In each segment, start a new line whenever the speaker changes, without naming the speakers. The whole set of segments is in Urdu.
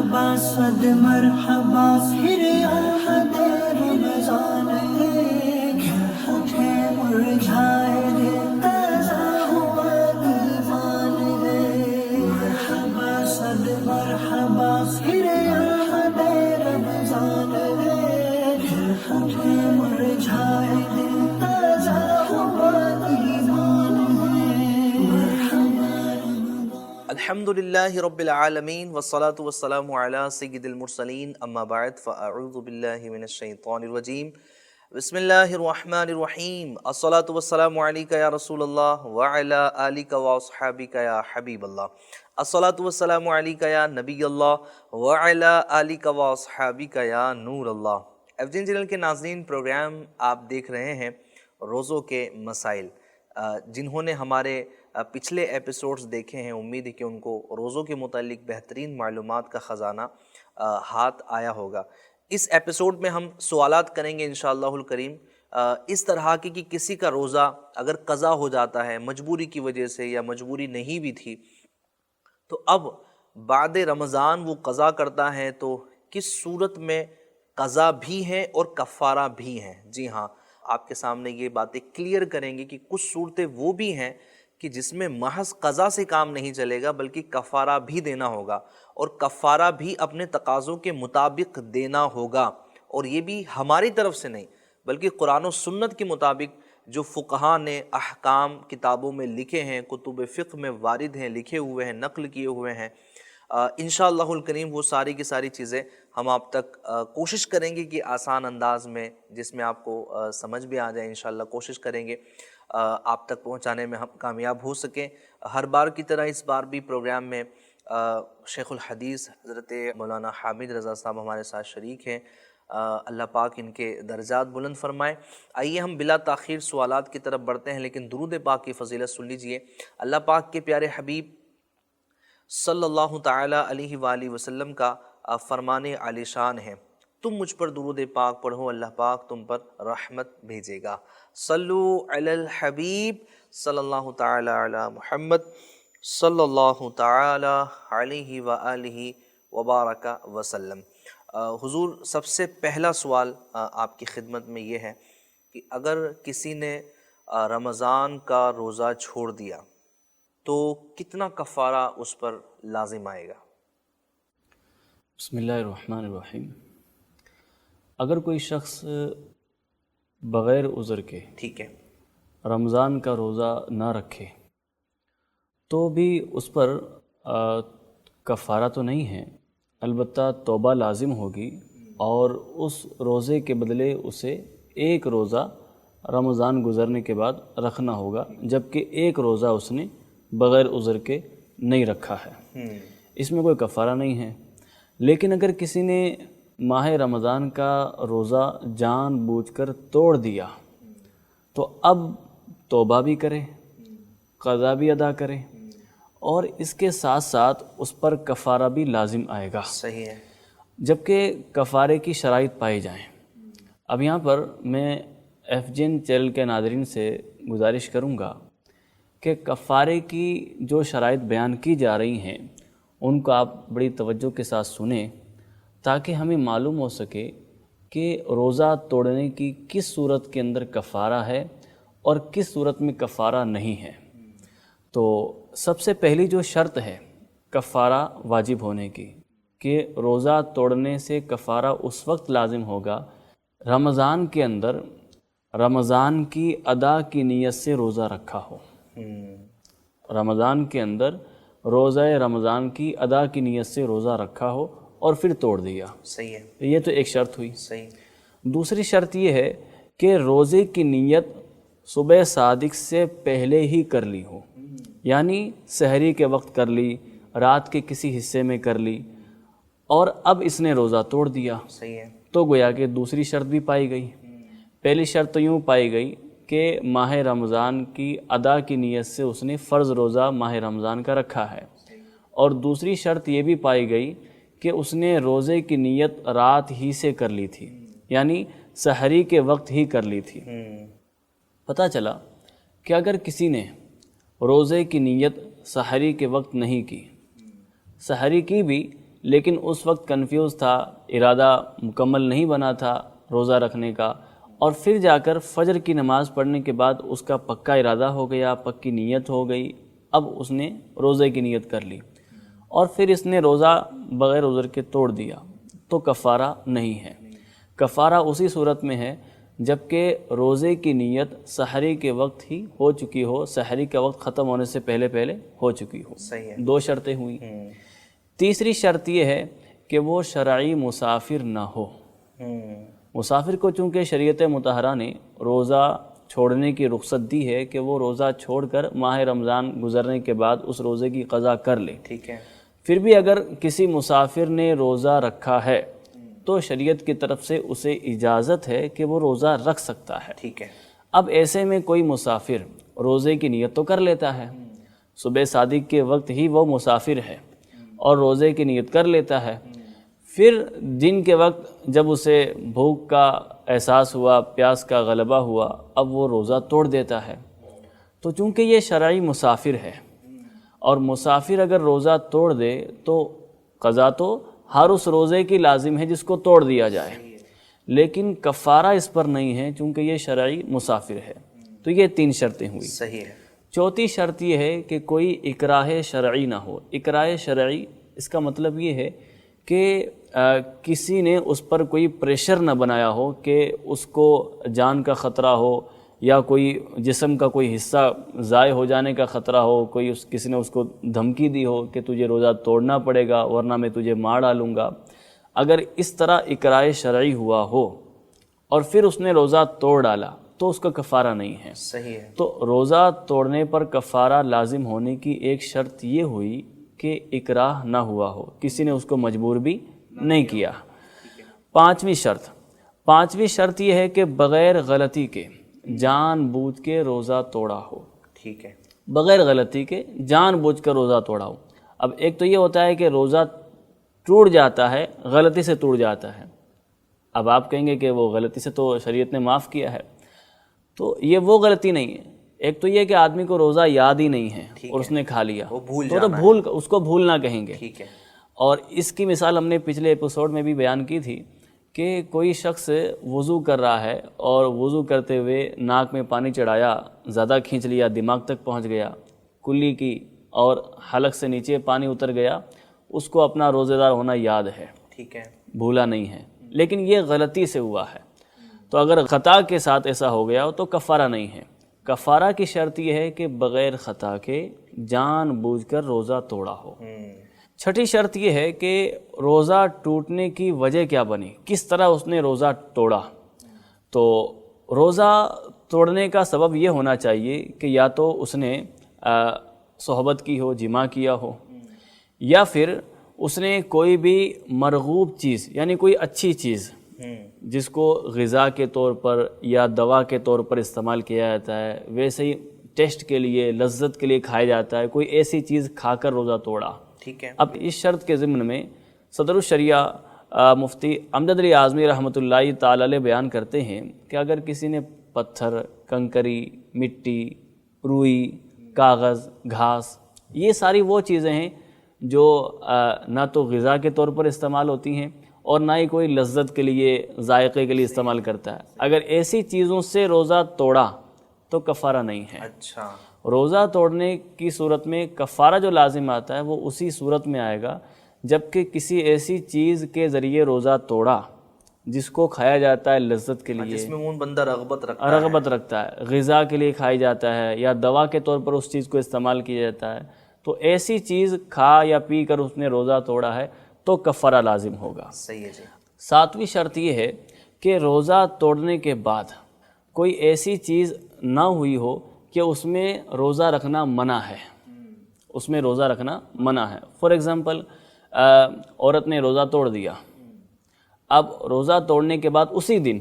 مرحبا صد مرحبا پھر آمد رمضان ہے، ہوٹھیں مرجھائے دل تازہ ہوا ایمان ہے۔ مرحبا صد مرحبا پھر آمد رمضان ہے، ہوٹھیں مرجھائے دل تازہ ہوا ایمان ہے۔ مرحبا
الحمدللہ رب العالمین والصلاة والسلام علی سید المرسلین، اما بعد فاعوذ باللہ من الشیطان الرجیم، بسم اللہ الرحمن الرحیم، الصلاة والسلام علیکہ یا رسول اللہ وعلی آلکہ واصحابکہ یا حبیب اللہ، الصلاة والسلام علیکہ یا نبی اللہ وعلی آلکہ واصحابکہ یا نور اللہ۔ FGN چینل کے ناظرین، پروگرام آپ دیکھ رہے ہیں روزوں کے مسائل۔ جنہوں نے ہمارے پچھلے ایپیسوڈز دیکھے ہیں، امید ہے کہ ان کو روزوں کے متعلق بہترین معلومات کا خزانہ ہاتھ آیا ہوگا۔ اس ایپیسوڈ میں ہم سوالات کریں گے انشاءاللہ الکریم، اس طرح کی کہ کسی کا روزہ اگر قضا ہو جاتا ہے مجبوری کی وجہ سے یا مجبوری نہیں بھی تھی، تو اب بعد رمضان وہ قضا کرتا ہے تو کس صورت میں قضا بھی ہے اور کفارہ بھی ہیں۔ جی ہاں، آپ کے سامنے یہ باتیں کلیئر کریں گے کہ کچھ صورتیں وہ بھی ہیں کہ جس میں محض قضا سے کام نہیں چلے گا بلکہ کفارہ بھی دینا ہوگا، اور کفارہ بھی اپنے تقاضوں کے مطابق دینا ہوگا، اور یہ بھی ہماری طرف سے نہیں بلکہ قرآن و سنت کے مطابق جو فقہاء نے احکام کتابوں میں لکھے ہیں، کتب فقہ میں وارد ہیں، لکھے ہوئے ہیں، نقل کیے ہوئے ہیں۔ انشاءاللہ الکریم وہ ساری کی ساری چیزیں ہم آپ تک کوشش کریں گے کہ آسان انداز میں، جس میں آپ کو سمجھ بھی آ جائے، انشاءاللہ کوشش کریں گے آپ تک پہنچانے میں ہم کامیاب ہو سکیں۔ ہر بار کی طرح اس بار بھی پروگرام میں شیخ الحدیث حضرت مولانا حامد رضا صاحب ہمارے ساتھ شریک ہیں۔ اللہ پاک ان کے درجات بلند فرمائے۔ آئیے ہم بلا تاخیر سوالات کی طرف بڑھتے ہیں، لیکن درود پاک کی فضیلت سن لیجئے۔ اللہ پاک کے پیارے حبیب صلی اللہ تعالی علیہ وآلہ وسلم کا فرمان عالی شان ہے، تم مجھ پر درود پاک پڑھو، اللہ پاک تم پر رحمت بھیجے گا۔ صلو علی الحبیب صلی اللہ تعالی علی محمد صلی اللہ تعالی علیہ وآلہ وبارک وسلم۔ حضور، سب سے پہلا سوال آپ کی خدمت میں یہ ہے کہ اگر کسی نے رمضان کا روزہ چھوڑ دیا تو کتنا کفارہ اس پر لازم آئے گا؟
بسم اللہ الرحمن الرحیم۔ اگر کوئی شخص بغیر عذر کے
ٹھیک ہے،
رمضان کا روزہ نہ رکھے تو بھی اس پر کفارہ تو نہیں ہے، البتہ توبہ لازم ہوگی، اور اس روزے کے بدلے اسے ایک روزہ رمضان گزرنے کے بعد رکھنا ہوگا، جبکہ ایک روزہ اس نے بغیر عذر کے نہیں رکھا ہے، اس میں کوئی کفارہ نہیں ہے۔ لیکن اگر کسی نے ماہ رمضان کا روزہ جان بوجھ کر توڑ دیا تو اب توبہ بھی کرے، قضا بھی ادا کرے، اور اس کے ساتھ ساتھ اس پر کفارہ بھی لازم آئے گا۔
صحیح ہے۔
جبکہ کفارے کی شرائط پائی جائیں۔ اب یہاں پر میں FGN چینل کے ناظرین سے گزارش کروں گا کہ کفارے کی جو شرائط بیان کی جا رہی ہیں ان کو آپ بڑی توجہ کے ساتھ سنیں، تاکہ ہمیں معلوم ہو سکے کہ روزہ توڑنے کی کس صورت کے اندر کفارہ ہے اور کس صورت میں کفارہ نہیں ہے۔ تو سب سے پہلی جو شرط ہے کفارہ واجب ہونے کی، کہ روزہ توڑنے سے کفارہ اس وقت لازم ہوگا رمضان کے اندر رمضان کی ادا کی نیت سے روزہ رکھا ہو۔ رمضان کے اندر روزہ رمضان کی ادا کی نیت سے روزہ رکھا ہو اور پھر توڑ دیا۔
صحیح ہے،
یہ تو ایک شرط ہوئی۔
صحیح۔
دوسری شرط یہ ہے کہ روزے کی نیت صبح صادق سے پہلے ہی کر لی ہو، یعنی سحری کے وقت کر لی، رات کے کسی حصے میں کر لی، اور اب اس نے روزہ توڑ دیا،
صحیح ہے،
تو گویا کہ دوسری شرط بھی پائی گئی۔ پہلی شرط تو یوں پائی گئی کہ ماہ رمضان کی ادا کی نیت سے اس نے فرض روزہ ماہ رمضان کا رکھا ہے، اور دوسری شرط یہ بھی پائی گئی کہ اس نے روزے کی نیت رات ہی سے کر لی تھی، یعنی سحری کے وقت ہی کر لی تھی۔ پتہ چلا کہ اگر کسی نے روزے کی نیت سحری کے وقت نہیں کی، سحری کی بھی لیکن اس وقت کنفیوز تھا، ارادہ مکمل نہیں بنا تھا روزہ رکھنے کا، اور پھر جا کر فجر کی نماز پڑھنے کے بعد اس کا پکا ارادہ ہو گیا، پکی نیت ہو گئی، اب اس نے روزے کی نیت کر لی اور پھر اس نے روزہ بغیر عذر کے توڑ دیا، تو کفارہ نہیں ہے۔ کفارہ اسی صورت میں ہے جبکہ روزے کی نیت سحری کے وقت ہی ہو چکی ہو، سحری کا وقت ختم ہونے سے پہلے ہو چکی ہو۔
صحیح ہے۔
2 شرطیں ہوئی۔ تیسری شرط یہ ہے کہ وہ شرعی مسافر نہ ہو۔ مسافر کو چونکہ شریعت مطہرہ نے روزہ چھوڑنے کی رخصت دی ہے کہ وہ روزہ چھوڑ کر ماہ رمضان گزرنے کے بعد اس روزے کی قضا کر لے۔
ٹھیک ہے۔
پھر بھی اگر کسی مسافر نے روزہ رکھا ہے تو شریعت کی طرف سے اسے اجازت ہے کہ وہ روزہ رکھ سکتا ہے۔
ٹھیک ہے۔
اب ایسے میں کوئی مسافر روزے کی نیت تو کر لیتا ہے، صبح صادق کے وقت ہی وہ مسافر ہے اور روزے کی نیت کر لیتا ہے، پھر دن کے وقت جب اسے بھوک کا احساس ہوا، پیاس کا غلبہ ہوا، اب وہ روزہ توڑ دیتا ہے۔ تو چونکہ یہ شرعی مسافر ہے اور مسافر اگر روزہ توڑ دے تو قضا تو ہر اس روزے کی لازم ہے جس کو توڑ دیا جائے، لیکن کفارہ اس پر نہیں ہے چونکہ یہ شرعی مسافر ہے۔ تو یہ 3 شرطیں ہوئی۔
صحیح ہے۔
چوتھی شرط یہ ہے کہ کوئی اکراہ شرعی نہ ہو۔ اکراہ شرعی اس کا مطلب یہ ہے کہ کسی نے اس پر کوئی پریشر نہ بنایا ہو کہ اس کو جان کا خطرہ ہو یا کوئی جسم کا کوئی حصہ ضائع ہو جانے کا خطرہ ہو، کسی نے اس کو دھمکی دی ہو کہ تجھے روزہ توڑنا پڑے گا ورنہ میں تجھے مار ڈالوں گا۔ اگر اس طرح اکراہ شرعی ہوا ہو اور پھر اس نے روزہ توڑ ڈالا تو اس کا کفارہ نہیں ہے۔
صحیح ہے۔
تو روزہ توڑنے پر کفارہ لازم ہونے کی ایک شرط یہ ہوئی کہ اکراہ نہ ہوا ہو، کسی نے اس کو مجبور بھی نہیں کیا۔ 5ویں شرط یہ ہے کہ بغیر غلطی کے جان بوجھ کے روزہ توڑا ہو۔
ٹھیک ہے۔
بغیر غلطی کے جان بوجھ کر روزہ توڑا ہو۔ اب ایک تو یہ ہوتا ہے کہ روزہ ٹوٹ جاتا ہے، غلطی سے ٹوٹ جاتا ہے۔ اب آپ کہیں گے کہ وہ غلطی سے تو شریعت نے معاف کیا ہے، تو یہ وہ غلطی نہیں ہے۔ ایک تو یہ کہ آدمی کو روزہ یاد ہی نہیں ہے اور اس نے کھا لیا، تو اس کو بھولنا کہیں گے۔
ٹھیک ہے۔
اور اس کی مثال ہم نے پچھلے ایپیسوڈ میں بھی بیان کی تھی کہ کوئی شخص وضو کر رہا ہے اور وضو کرتے ہوئے ناک میں پانی چڑھایا، زیادہ کھینچ لیا، دماغ تک پہنچ گیا، کلی کی اور حلق سے نیچے پانی اتر گیا، اس کو اپنا روزہ دار ہونا یاد ہے،
ٹھیک ہے،
بھولا نہیں ہے، لیکن یہ غلطی سے ہوا ہے۔ تو اگر خطا کے ساتھ ایسا ہو گیا تو کفارہ نہیں ہے۔ کفارہ کی شرط یہ ہے کہ بغیر خطا کے جان بوجھ کر روزہ توڑا ہو۔ چھٹی شرط یہ ہے کہ روزہ ٹوٹنے کی وجہ کیا بنی، کس طرح اس نے روزہ توڑا۔ تو روزہ توڑنے کا سبب یہ ہونا چاہیے کہ یا تو اس نے صحبت کی ہو، جماع کیا ہو، یا پھر اس نے کوئی بھی مرغوب چیز یعنی کوئی اچھی چیز جس کو غذا کے طور پر یا دوا کے طور پر استعمال کیا جاتا ہے، ویسے ہی ٹیسٹ کے لیے، لذت کے لیے کھایا جاتا ہے، کوئی ایسی چیز کھا کر روزہ توڑا۔
ٹھیک ہے۔
اب اس شرط کے ضمن میں صدر الشریعہ مفتی امجد علی اعظمی رحمۃ اللہ تعالی علیہ بیان کرتے ہیں کہ اگر کسی نے پتھر، کنکری، مٹی، روئی، کاغذ، گھاس، یہ ساری وہ چیزیں ہیں جو نہ تو غذا کے طور پر استعمال ہوتی ہیں اور نہ ہی کوئی لذت کے لیے، ذائقے کے لیے استعمال کرتا ہے، اگر ایسی چیزوں سے روزہ توڑا تو کفارہ نہیں ہے۔
اچھا،
روزہ توڑنے کی صورت میں کفارہ جو لازم آتا ہے وہ اسی صورت میں آئے گا جبکہ کسی ایسی چیز کے ذریعے روزہ توڑا جس کو کھایا جاتا ہے لذت کے لیے،
جس میں بندہ رغبت
رکھتا ہے، غذا کے لیے کھائی جاتا ہے یا دوا کے طور پر اس چیز کو استعمال کیا جاتا ہے، تو ایسی چیز کھا یا پی کر اس نے روزہ توڑا ہے تو کفارہ لازم ہوگا۔
صحیح ہے جی۔
7ویں شرط یہ ہے کہ روزہ توڑنے کے بعد کوئی ایسی چیز نہ ہوئی ہو کہ اس میں روزہ رکھنا منع ہے، اس میں روزہ رکھنا منع ہے۔ فار ایگزامپل عورت نے روزہ توڑ دیا، اب روزہ توڑنے کے بعد اسی دن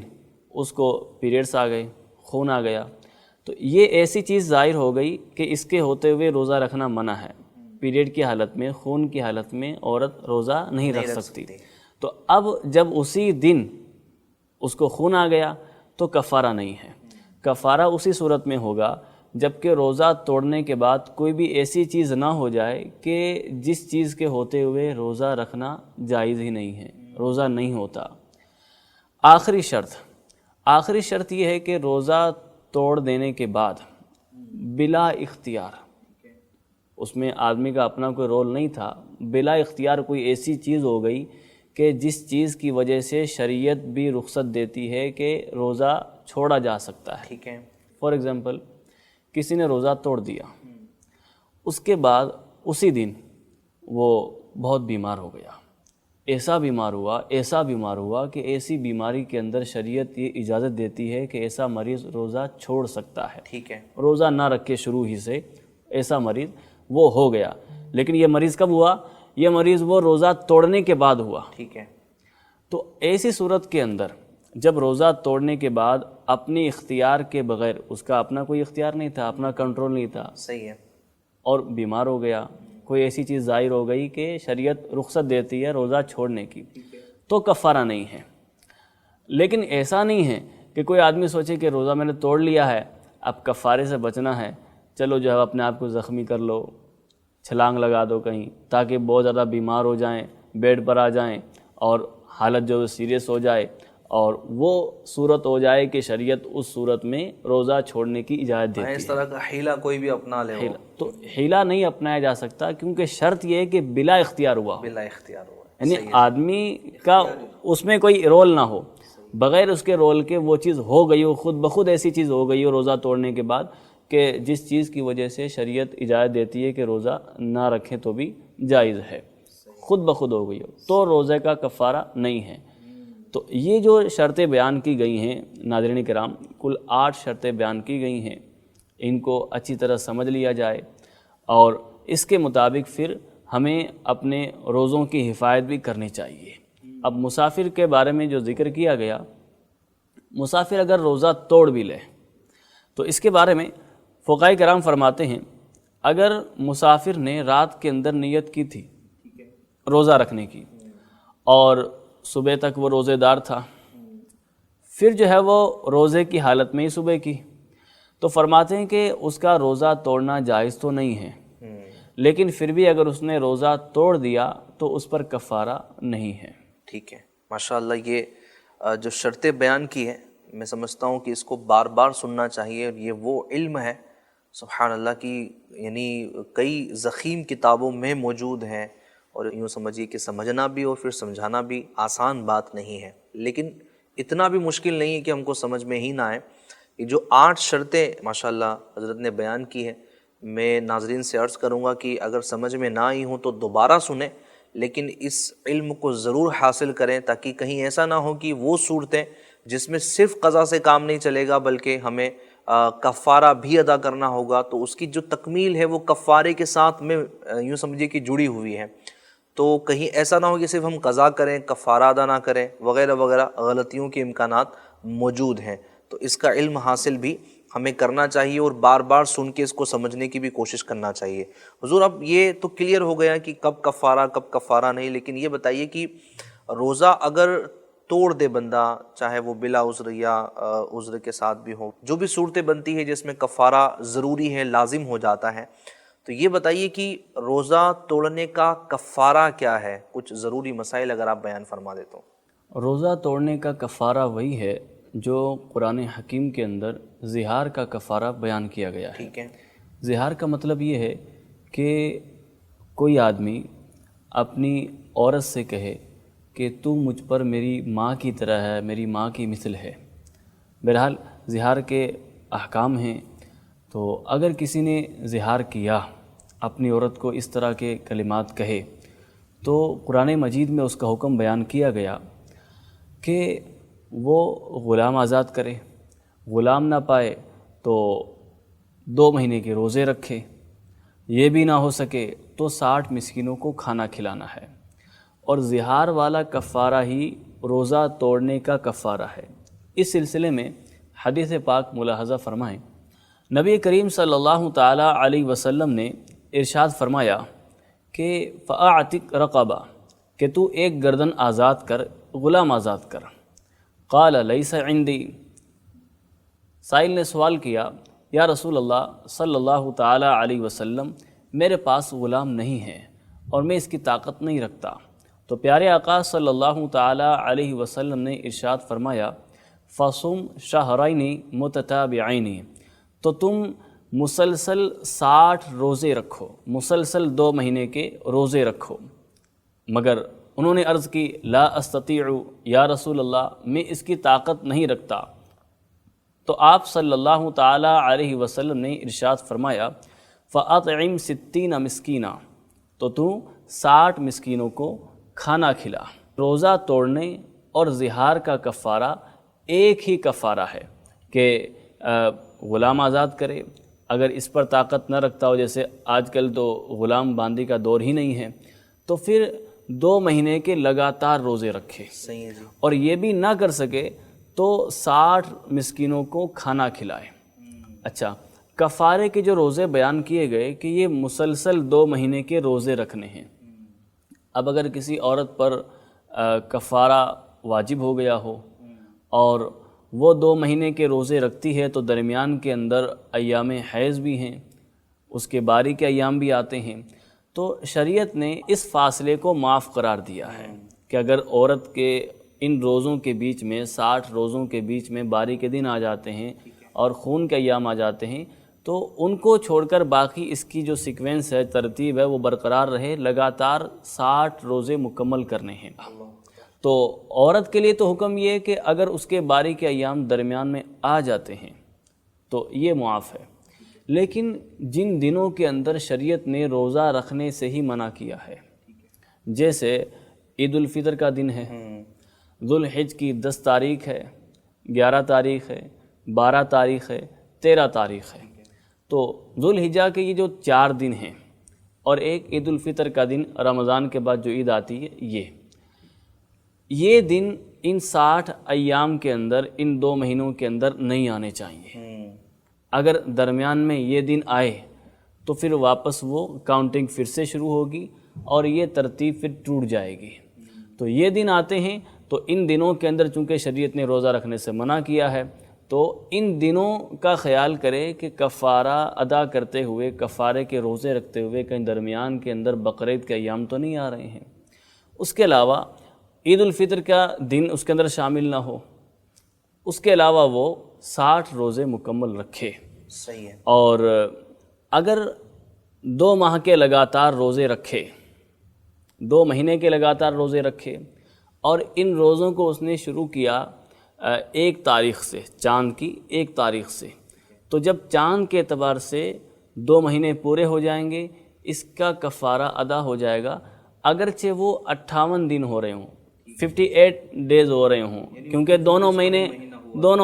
اس کو پیریڈس آ گئے، خون آ گیا، تو یہ ایسی چیز ظاہر ہو گئی کہ اس کے ہوتے ہوئے روزہ رکھنا منع ہے۔ پیریڈ کی حالت میں، خون کی حالت میں عورت روزہ نہیں رکھ سکتی، تو اب جب اسی دن اس کو خون آ گیا تو کفارہ نہیں ہے۔ کفارہ اسی صورت میں ہوگا جبکہ روزہ توڑنے کے بعد کوئی بھی ایسی چیز نہ ہو جائے کہ جس چیز کے ہوتے ہوئے روزہ رکھنا جائز ہی نہیں ہے، روزہ نہیں ہوتا۔ آخری شرط یہ ہے کہ روزہ توڑ دینے کے بعد بلا اختیار، اس میں آدمی کا اپنا کوئی رول نہیں تھا، بلا اختیار کوئی ایسی چیز ہو گئی کہ جس چیز کی وجہ سے شریعت بھی رخصت دیتی ہے کہ روزہ چھوڑا جا سکتا ہے۔
ٹھیک ہے،
فار ایگزامپل کسی نے روزہ توڑ دیا، اس کے بعد اسی دن وہ بہت بیمار ہو گیا، ایسا بیمار ہوا کہ ایسی بیماری کے اندر شریعت یہ اجازت دیتی ہے کہ ایسا مریض روزہ چھوڑ سکتا ہے۔
ٹھیک ہے،
روزہ نہ رکھے شروع ہی سے، ایسا مریض وہ ہو گیا، لیکن یہ مریض کب ہوا؟ یہ مریض وہ روزہ توڑنے کے بعد ہوا۔
ٹھیک ہے،
تو ایسی صورت کے اندر جب روزہ توڑنے کے بعد اپنی اختیار کے بغیر، اس کا اپنا کوئی اختیار نہیں تھا، اپنا کنٹرول نہیں تھا،
صحیح ہے،
اور بیمار ہو گیا، کوئی ایسی چیز ظاہر ہو گئی کہ شریعت رخصت دیتی ہے روزہ چھوڑنے کی، تو کفارہ نہیں ہے۔ لیکن ایسا نہیں ہے کہ کوئی آدمی سوچے کہ روزہ میں نے توڑ لیا ہے، اب کفارے سے بچنا ہے، چلو جو ہے اپنے آپ کو زخمی کر لو، چھلانگ لگا دو کہیں، تاکہ بہت زیادہ بیمار ہو جائیں، بیڈ پر آ جائیں اور حالت جو سیریس ہو جائے، اور وہ صورت ہو جائے کہ شریعت اس صورت میں روزہ چھوڑنے کی اجازت دیتی ہے۔
اس طرح کا حیلہ کوئی بھی اپنا لے ہو
تو حیلہ نہیں اپنایا جا سکتا، کیونکہ شرط یہ ہے کہ بلا اختیار ہوا ہو،
بلا اختیار ہوا،
یعنی آدمی کا اس میں کوئی رول نہ ہو، بغیر اس کے رول کے وہ چیز ہو گئی ہو، خود بخود ایسی چیز ہو گئی ہو روزہ توڑنے کے بعد کہ جس چیز کی وجہ سے شریعت اجازت دیتی ہے کہ روزہ نہ رکھیں تو بھی جائز ہے، خود بخود ہو گئی ہو، تو روزے کا کفارہ نہیں ہے۔ تو یہ جو شرطیں بیان کی گئی ہیں ناظرین کرام، کل 8 شرطیں بیان کی گئی ہیں، ان کو اچھی طرح سمجھ لیا جائے، اور اس کے مطابق پھر ہمیں اپنے روزوں کی حفاظت بھی کرنی چاہیے۔ اب مسافر کے بارے میں جو ذکر کیا گیا، مسافر اگر روزہ توڑ بھی لے تو اس کے بارے میں فقہاء کرام فرماتے ہیں، اگر مسافر نے رات کے اندر نیت کی تھی روزہ رکھنے کی اور صبح تک وہ روزے دار تھا، پھر جو ہے وہ روزے کی حالت میں ہی صبح کی، تو فرماتے ہیں کہ اس کا روزہ توڑنا جائز تو نہیں ہے، لیکن پھر بھی اگر اس نے روزہ توڑ دیا تو اس پر کفارہ نہیں ہے۔
ٹھیک ہے، ماشاءاللہ یہ جو شرطیں بیان کی ہیں، میں سمجھتا ہوں کہ اس کو بار بار سننا چاہیے، اور یہ وہ علم ہے سبحان اللہ کی یعنی کئی ضخیم کتابوں میں موجود ہیں، اور یوں سمجھیے کہ سمجھنا بھی اور پھر سمجھانا بھی آسان بات نہیں ہے، لیکن اتنا بھی مشکل نہیں ہے کہ ہم کو سمجھ میں ہی نہ آئے۔ یہ جو 8 شرطیں ماشاءاللہ حضرت نے بیان کی ہیں، میں ناظرین سے عرض کروں گا کہ اگر سمجھ میں نہ آئی ہوں تو دوبارہ سنیں، لیکن اس علم کو ضرور حاصل کریں، تاکہ کہیں ایسا نہ ہو کہ وہ صورتیں جس میں صرف قضا سے کام نہیں چلے گا بلکہ ہمیں کفارہ بھی ادا کرنا ہوگا، تو اس کی جو تکمیل ہے وہ کفارے کے ساتھ میں یوں سمجھیے کہ جڑی ہوئی ہے، تو کہیں ایسا نہ ہو کہ صرف ہم قضا کریں کفارہ ادا نہ کریں وغیرہ وغیرہ، غلطیوں کے امکانات موجود ہیں، تو اس کا علم حاصل بھی ہمیں کرنا چاہیے اور بار بار سن کے اس کو سمجھنے کی بھی کوشش کرنا چاہیے۔ حضور اب یہ تو کلیئر ہو گیا کہ کب کفارہ نہیں، لیکن یہ بتائیے کہ روزہ اگر توڑ دے بندہ، چاہے وہ بلا عذر یا عذر کے ساتھ بھی ہو، جو بھی صورتیں بنتی ہے جس میں کفارہ ضروری ہے، لازم ہو جاتا ہے، تو یہ بتائیے کہ روزہ توڑنے کا کفارہ کیا ہے؟ کچھ ضروری مسائل اگر آپ بیان فرما دے تو۔
روزہ توڑنے کا کفارہ وہی ہے جو قرآن حکیم کے اندر زہار کا کفارہ بیان کیا گیا ہے۔
ٹھیک ہے،
زہار کا مطلب یہ ہے کہ کوئی آدمی اپنی عورت سے کہے کہ تو مجھ پر میری ماں کی طرح ہے، میری ماں کی مثل ہے۔ بہرحال زہار کے احکام ہیں، تو اگر کسی نے زہار کیا، اپنی عورت کو اس طرح کے کلمات کہے، تو قرآن مجید میں اس کا حکم بیان کیا گیا کہ وہ غلام آزاد کرے، غلام نہ پائے تو 2 مہینے کے روزے رکھے، یہ بھی نہ ہو سکے تو 60 مسکینوں کو کھانا کھلانا ہے، اور زہار والا کفارہ ہی روزہ توڑنے کا کفارہ ہے۔ اس سلسلے میں حدیث پاک ملاحظہ فرمائیں، نبی کریم صلی اللہ تعالیٰ علیہ وسلم نے ارشاد فرمایا کہ فَأَعْتِقْ رَقَبَةً، کہ تو ایک گردن آزاد کر، غلام آزاد کر۔ قال لیس عندی، سائل نے سوال کیا یا رسول اللہ صلی اللہ تعالیٰ علیہ وسلم میرے پاس غلام نہیں ہے اور میں اس کی طاقت نہیں رکھتا۔ تو پیارے آقا صلی اللہ تعالیٰ علیہ وسلم نے ارشاد فرمایا فَصُمْ شَهْرَيْنِ مُتَتَابِعَيْنِ، تو تم مسلسل 60 روزے رکھو، مسلسل 2 مہینے کے روزے رکھو۔ مگر انہوں نے عرض کی لا استطیع یا رسول اللہ، میں اس کی طاقت نہیں رکھتا۔ تو آپ صلی اللہ تعالیٰ علیہ وسلم نے ارشاد فرمایا فَأَطْعِمْ 60 مسکینہ، تو 60 مسکینوں کو کھانا کھلا۔ روزہ توڑنے اور زہار کا کفارہ ایک ہی کفارہ ہے کہ غلام آزاد کرے، اگر اس پر طاقت نہ رکھتا ہو، جیسے آج کل تو غلام باندی کا دور ہی نہیں ہے، تو پھر 2 مہینے کے لگاتار روزے رکھے۔
صحیح ہے جی۔
اور یہ بھی نہ کر سکے تو 60 مسکینوں کو کھانا کھلائے۔ اچھا، کفارے کے جو روزے بیان کیے گئے کہ یہ مسلسل 2 مہینے کے روزے رکھنے ہیں۔ اب اگر کسی عورت پر کفارہ واجب ہو گیا ہو اور وہ 2 مہینے کے روزے رکھتی ہے، تو درمیان کے اندر ایام حیض بھی ہیں، اس کے باری کے ایام بھی آتے ہیں، تو شریعت نے اس فاصلے کو معاف قرار دیا ہے کہ اگر عورت کے ان روزوں کے بیچ میں 60 روزوں کے بیچ میں باری کے دن آ جاتے ہیں اور خون کے ایام آ جاتے ہیں، تو ان کو چھوڑ کر باقی اس کی جو سیکوینس ہے، ترتیب ہے، وہ برقرار رہے، لگاتار 60 روزے مکمل کرنے ہیں۔ تو عورت کے لیے تو حکم یہ ہے کہ اگر اس کے باری کے ایام درمیان میں آ جاتے ہیں تو یہ معاف ہے، لیکن جن دنوں کے اندر شریعت نے روزہ رکھنے سے ہی منع کیا ہے، جیسے عید الفطر کا دن ہے، ذوالحج کی 10 تاریخ ہے، 11 تاریخ ہے، 12 تاریخ ہے، 13 تاریخ ہے، تو ذوالحجہ کے یہ جو 4 دن ہیں اور ایک عید الفطر کا دن رمضان کے بعد جو عید آتی ہے، یہ دن ان 60 ایام کے اندر، ان 2 مہینوں کے اندر نہیں آنے چاہیے۔ اگر درمیان میں یہ دن آئے تو پھر واپس وہ کاؤنٹنگ پھر سے شروع ہوگی اور یہ ترتیب پھر ٹوٹ جائے گی۔ تو یہ دن آتے ہیں تو ان دنوں کے اندر چونکہ شریعت نے روزہ رکھنے سے منع کیا ہے، تو ان دنوں کا خیال کرے کہ کفارہ ادا کرتے ہوئے، کفارے کے روزے رکھتے ہوئے کہیں درمیان کے اندر بقرعید کے ایام تو نہیں آ رہے ہیں۔ اس کے علاوہ عید الفطر کا دن اس کے اندر شامل نہ ہو، اس کے علاوہ وہ 60 روزے مکمل رکھے۔
صحیح ہے۔
اور اگر 2 ماہ کے لگاتار روزے رکھے، 2 مہینے کے لگاتار روزے رکھے، اور ان روزوں کو اس نے شروع کیا 1 تاریخ سے، چاند کی 1 تاریخ سے، تو جب چاند کے اعتبار سے 2 مہینے پورے ہو جائیں گے، اس کا کفارہ ادا ہو جائے گا، اگرچہ وہ 58 دن ہو رہے ہوں، 58 ڈیز ہو رہے ہوں، کیونکہ دونوں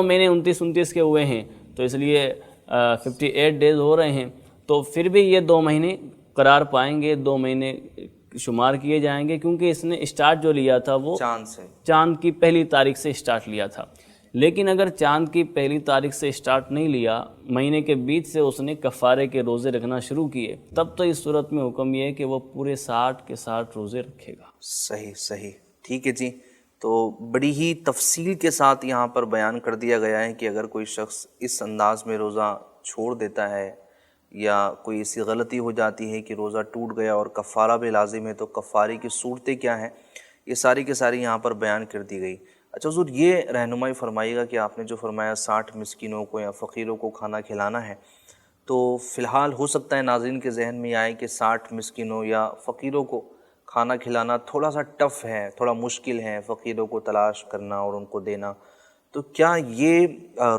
مہینے 29 کے ہوئے ہیں، تو اس لیے 58 ڈیز ہو رہے ہیں، تو پھر بھی یہ 2 مہینے قرار پائیں گے، 2 مہینے شمار کیے جائیں گے، کیونکہ اس نے اسٹارٹ جو لیا تھا وہ چاند کی 1 تاریخ سے اسٹارٹ لیا تھا۔ لیکن اگر چاند کی 1 تاریخ سے اسٹارٹ نہیں لیا، مہینے کے بیچ سے اس نے کفارے کے روزے رکھنا شروع کیے، تب تو اس صورت میں حکم یہ ہے کہ وہ پورے 60 کے 60 روزے رکھے گا۔
صحیح، ٹھیک ہے جی۔ تو بڑی ہی تفصیل کے ساتھ یہاں پر بیان کر دیا گیا ہے کہ اگر کوئی شخص اس انداز میں روزہ چھوڑ دیتا ہے یا کوئی ایسی غلطی ہو جاتی ہے کہ روزہ ٹوٹ گیا اور کفارہ بھی لازم ہے، تو کفارے کی صورتیں کیا ہیں، یہ ساری کی ساری یہاں پر بیان کر دی گئی۔ اچھا حضور، یہ رہنمائی فرمائیے گا کہ آپ نے جو فرمایا 60 مسکینوں کو یا فقیروں کو کھانا کھلانا ہے، تو فی الحال ہو سکتا ہے ناظرین کے ذہن میں آئے کہ 60 مسکینوں یا فقیروں کو کھانا کھلانا تھوڑا سا ٹف ہے، تھوڑا مشکل ہے، فقیروں کو تلاش کرنا اور ان کو دینا، تو کیا یہ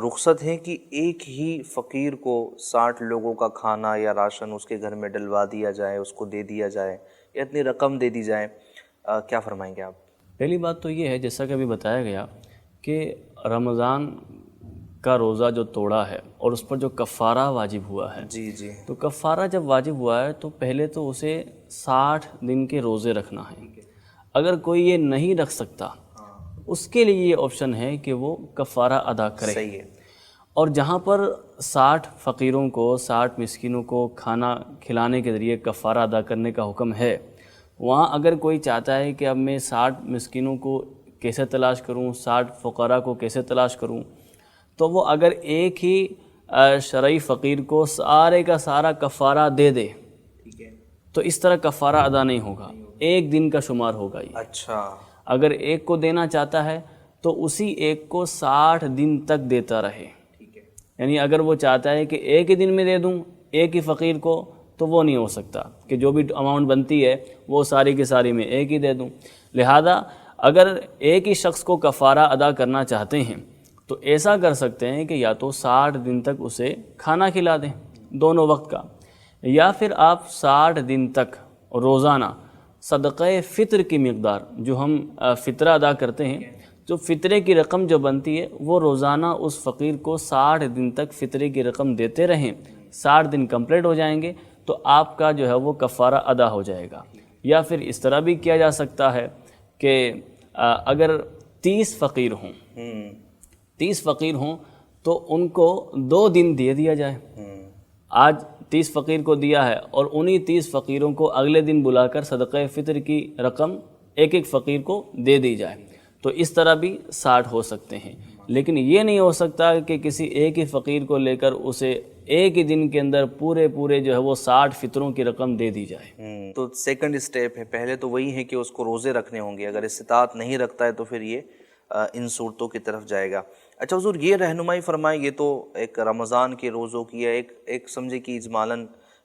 رخصت ہے کہ ایک ہی فقیر کو 60 لوگوں کا کھانا یا راشن اس کے گھر میں ڈلوا دیا جائے، اس کو دے دیا جائے، یا اتنی رقم دے دی جائے؟ کیا فرمائیں گے آپ؟
پہلی بات تو یہ ہے، جیسا کہ ابھی بتایا گیا، کہ رمضان کا روزہ جو توڑا ہے اور اس پر جو کفارہ واجب ہوا ہے،
جی،
تو کفارہ جب واجب ہوا ہے تو پہلے تو اسے 60 دن کے روزے رکھنا ہے۔ اگر کوئی یہ نہیں رکھ سکتا، اس کے لیے یہ آپشن ہے کہ وہ کفارہ ادا کرے۔
صحیح ہے۔
اور جہاں پر 60 فقیروں کو، 60 مسکینوں کو کھانا کھلانے کے ذریعے کفارہ ادا کرنے کا حکم ہے، وہاں اگر کوئی چاہتا ہے کہ اب میں 60 مسکینوں کو کیسے تلاش کروں، 60 فقراء کو کیسے تلاش کروں، تو وہ اگر ایک ہی شرعی فقیر کو سارے کا سارا کفارہ دے دے تو اس طرح کفارہ ادا نہیں ہوگا، ایک دن کا شمار ہوگا یہ۔
اچھا،
اگر ایک کو دینا چاہتا ہے تو اسی ایک کو 60 دن تک دیتا رہے، یعنی اگر وہ چاہتا ہے کہ ایک ہی دن میں دے دوں ایک ہی فقیر کو تو وہ نہیں ہو سکتا کہ جو بھی اماؤنٹ بنتی ہے وہ ساری کی ساری میں ایک ہی دے دوں۔ لہذا اگر ایک ہی شخص کو کفارہ ادا کرنا چاہتے ہیں تو ایسا کر سکتے ہیں کہ یا تو 60 دن تک اسے کھانا کھلا دیں دونوں وقت کا، یا پھر آپ 60 دن تک روزانہ صدقہ فطر کی مقدار جو ہم فطرہ ادا کرتے ہیں، جو فطرے کی رقم جو بنتی ہے وہ روزانہ اس فقیر کو 60 دن تک فطرے کی رقم دیتے رہیں، 60 دن کمپلیٹ ہو جائیں گے تو آپ کا جو ہے وہ کفارہ ادا ہو جائے گا۔ یا پھر اس طرح بھی کیا جا سکتا ہے کہ اگر 30 فقیر ہوں 30 فقیر ہوں تو ان کو 2 دن دے دیا جائے، آج 30 فقیر کو دیا ہے اور انہی 30 فقیروں کو اگلے دن بلا کر صدقہ فطر کی رقم ایک ایک فقیر کو دے دی جائے، تو اس طرح بھی 60 ہو سکتے ہیں۔ لیکن یہ نہیں ہو سکتا کہ کسی ایک ہی فقیر کو لے کر اسے ایک ہی دن کے اندر پورے جو ہے وہ 60 فطروں کی رقم دے دی جائے۔
تو سیکنڈ اسٹیپ ہے، پہلے تو وہی ہے کہ اس کو روزے رکھنے ہوں گے، اگر استطاعت نہیں رکھتا ہے تو پھر یہ ان صورتوں کی طرف جائے گا۔ اچھا حضور، یہ رہنمائی فرمائیں، یہ تو ایک رمضان کے روزوں کی ہے، ایک سمجھے کہ اجمالاً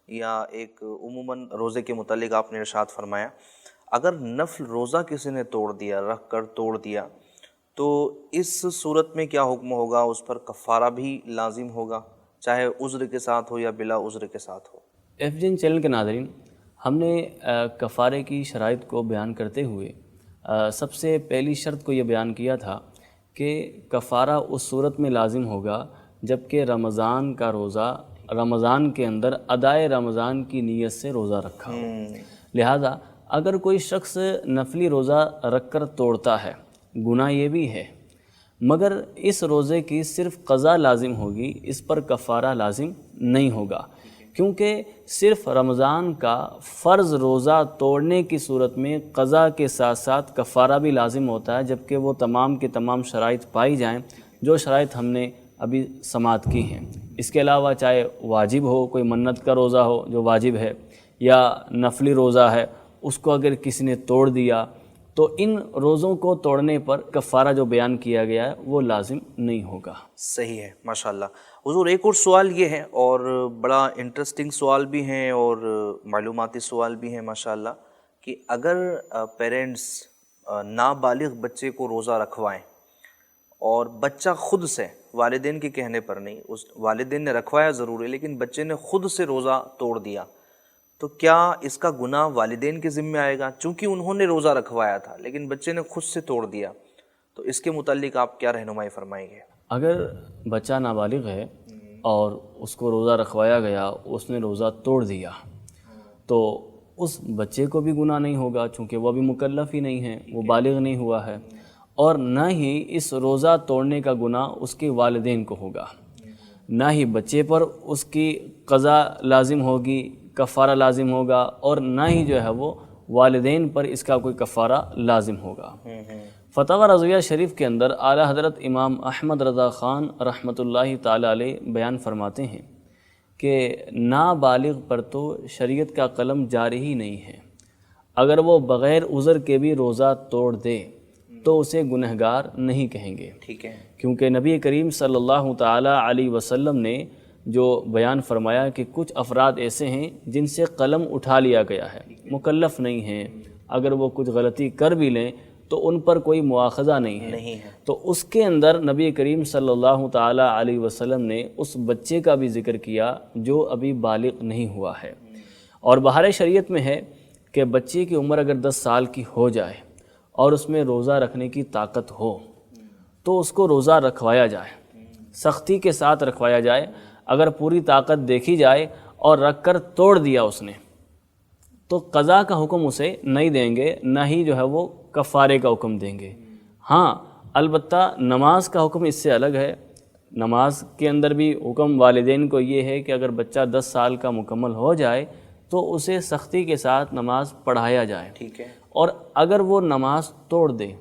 یا ایک عموماً روزے کے متعلق آپ نے ارشاد فرمایا، اگر نفل روزہ کسی نے توڑ دیا، رکھ کر توڑ دیا، تو اس صورت میں کیا حکم ہوگا؟ اس پر کفارہ بھی لازم ہوگا، چاہے عذر کے ساتھ ہو یا بلا عذر کے ساتھ ہو؟
FGN چینل کے ناظرین، ہم نے کفارے کی شرائط کو بیان کرتے ہوئے سب سے پہلی شرط کو یہ بیان کیا تھا کہ کفارہ اس صورت میں لازم ہوگا جب کہ رمضان کا روزہ رمضان کے اندر ادائے رمضان کی نیت سے روزہ رکھا ہو۔ لہذا اگر کوئی شخص نفلی روزہ رکھ کر توڑتا ہے، گناہ یہ بھی ہے، مگر اس روزے کی صرف قضا لازم ہوگی، اس پر کفارہ لازم نہیں ہوگا، کیونکہ صرف رمضان کا فرض روزہ توڑنے کی صورت میں قضا کے ساتھ ساتھ کفارہ بھی لازم ہوتا ہے، جبکہ وہ تمام کے تمام شرائط پائی جائیں جو شرائط ہم نے ابھی سماعت کی ہیں۔ اس کے علاوہ چاہے واجب ہو، کوئی منت کا روزہ ہو جو واجب ہے، یا نفلی روزہ ہے، اس کو اگر کسی نے توڑ دیا تو ان روزوں کو توڑنے پر کفارہ جو بیان کیا گیا ہے وہ لازم نہیں ہوگا۔
صحیح ہے، ماشاءاللہ۔ حضور ایک اور سوال یہ ہے، اور بڑا انٹرسٹنگ سوال بھی ہیں اور معلوماتی سوال بھی ہیں ماشاءاللہ، کہ اگر پیرنٹس نابالغ بچے کو روزہ رکھوائیں اور بچہ خود سے، والدین کے کہنے پر نہیں، اس والدین نے رکھوایا ضرور ہے لیکن بچے نے خود سے روزہ توڑ دیا، تو کیا اس کا گناہ والدین کے ذمہ آئے گا؟ چونکہ انہوں نے روزہ رکھوایا تھا لیکن بچے نے خود سے توڑ دیا، تو اس کے متعلق آپ کیا رہنمائی فرمائیں گے؟
اگر بچہ نابالغ ہے اور اس کو روزہ رکھوایا گیا، اس نے روزہ توڑ دیا، تو اس بچے کو بھی گناہ نہیں ہوگا، چونکہ وہ بھی مکلف ہی نہیں ہے، وہ بالغ نہیں ہوا ہے، اور نہ ہی اس روزہ توڑنے کا گناہ اس کے والدین کو ہوگا، نہ ہی بچے پر اس کی قضا لازم ہوگی، کفارہ لازم ہوگا، اور نہ ہی جو ہے وہ والدین پر اس کا کوئی کفارہ لازم ہوگا۔ فتاوی رضویہ شریف کے اندر اعلیٰ حضرت امام احمد رضا خان رحمۃ اللہ تعالی علیہ بیان فرماتے ہیں کہ نابالغ پر تو شریعت کا قلم جاری ہی نہیں ہے، اگر وہ بغیر عذر کے بھی روزہ توڑ دے تو اسے گنہگار نہیں کہیں گے،
ٹھیک ہے،
کیونکہ نبی کریم صلی اللہ تعالی علیہ وسلم نے جو بیان فرمایا کہ کچھ افراد ایسے ہیں جن سے قلم اٹھا لیا گیا ہے، مکلف نہیں ہیں، اگر وہ کچھ غلطی کر بھی لیں تو ان پر کوئی مواخذہ نہیں ہے، تو اس کے اندر نبی کریم صلی اللہ تعالی علیہ وسلم نے اس بچے کا بھی ذکر کیا جو ابھی بالغ نہیں ہوا ہے۔ اور بہار شریعت میں ہے کہ بچے کی عمر اگر 10 سال کی ہو جائے اور اس میں روزہ رکھنے کی طاقت ہو تو اس کو روزہ رکھوایا جائے، سختی کے ساتھ رکھوایا جائے۔ اگر پوری طاقت دیکھی جائے اور رکھ کر توڑ دیا اس نے تو قضا کا حکم اسے نہیں دیں گے، نہ ہی جو ہے وہ کفارے کا حکم دیں گے۔ ہاں البتہ نماز کا حکم اس سے الگ ہے، نماز کے اندر بھی حکم والدین کو یہ ہے کہ اگر بچہ 10 سال کا مکمل ہو جائے تو اسے سختی کے ساتھ نماز پڑھایا جائے،
ٹھیک ہے،
اور اگر وہ نماز توڑ دے،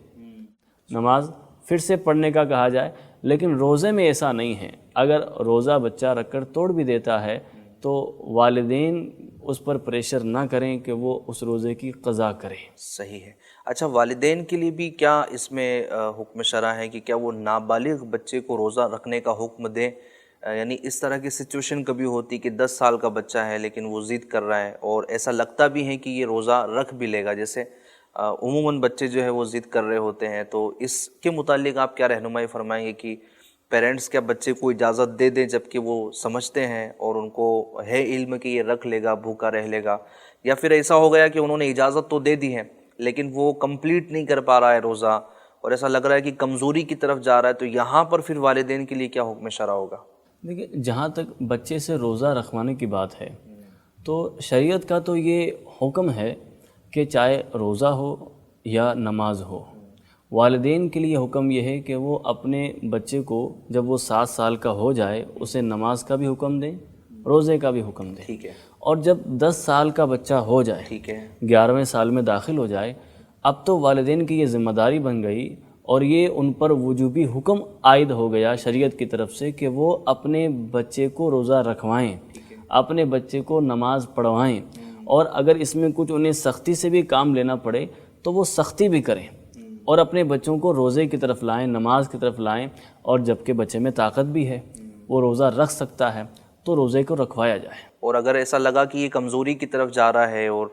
نماز پھر سے پڑھنے کا کہا جائے، لیکن روزے میں ایسا نہیں ہے۔ اگر روزہ بچہ رکھ کر توڑ بھی دیتا ہے تو والدین اس پر پریشر نہ کریں کہ وہ اس روزے کی قضا کریں۔
صحیح ہے۔ اچھا، والدین کے لیے بھی کیا اس میں حکم شرع ہے کہ کیا وہ نابالغ بچے کو روزہ رکھنے کا حکم دیں؟ یعنی اس طرح کی سچویشن کبھی ہوتی کہ 10 سال کا بچہ ہے لیکن وہ ضد کر رہا ہے اور ایسا لگتا بھی ہے کہ یہ روزہ رکھ بھی لے گا، جیسے عموماً بچے جو ہے وہ ضد کر رہے ہوتے ہیں، تو اس کے متعلق آپ کیا رہنمائی فرمائیں گے کہ پیرنٹس کیا بچے کو اجازت دے دیں جبکہ وہ سمجھتے ہیں اور ان کو ہے علم کہ یہ رکھ لے گا، بھوکا رہ لے گا، یا پھر ایسا ہو گیا کہ انہوں نے اجازت تو دے دی ہے لیکن وہ کمپلیٹ نہیں کر پا رہا ہے روزہ اور ایسا لگ رہا ہے کہ کمزوری کی طرف جا رہا ہے، تو یہاں پر پھر والدین کے لیے کیا حکم شرع ہوگا؟
دیکھیں، جہاں تک بچے سے روزہ رکھوانے کی بات ہے تو شریعت کا تو یہ حکم ہے کہ چاہے روزہ ہو یا نماز ہو، والدین کے لیے حکم یہ ہے کہ وہ اپنے بچے کو جب وہ 7 سال کا ہو جائے اسے نماز کا بھی حکم دیں، روزے کا بھی حکم دیں،
ٹھیک ہے،
اور جب 10 سال کا بچہ ہو جائے،
ٹھیک ہے،
11ویں سال میں داخل ہو جائے، اب تو والدین کی یہ ذمہ داری بن گئی اور یہ ان پر وجوبی حکم عائد ہو گیا شریعت کی طرف سے کہ وہ اپنے بچے کو روزہ رکھوائیں، اپنے بچے کو نماز پڑھوائیں، اور اگر اس میں کچھ انہیں سختی سے بھی کام لینا پڑے تو وہ سختی بھی کریں اور اپنے بچوں کو روزے کی طرف لائیں، نماز کی طرف لائیں، اور جب کہ بچے میں طاقت بھی ہے، وہ روزہ رکھ سکتا ہے تو روزے کو رکھوایا جائے۔
اور اگر ایسا لگا کہ یہ کمزوری کی طرف جا رہا ہے اور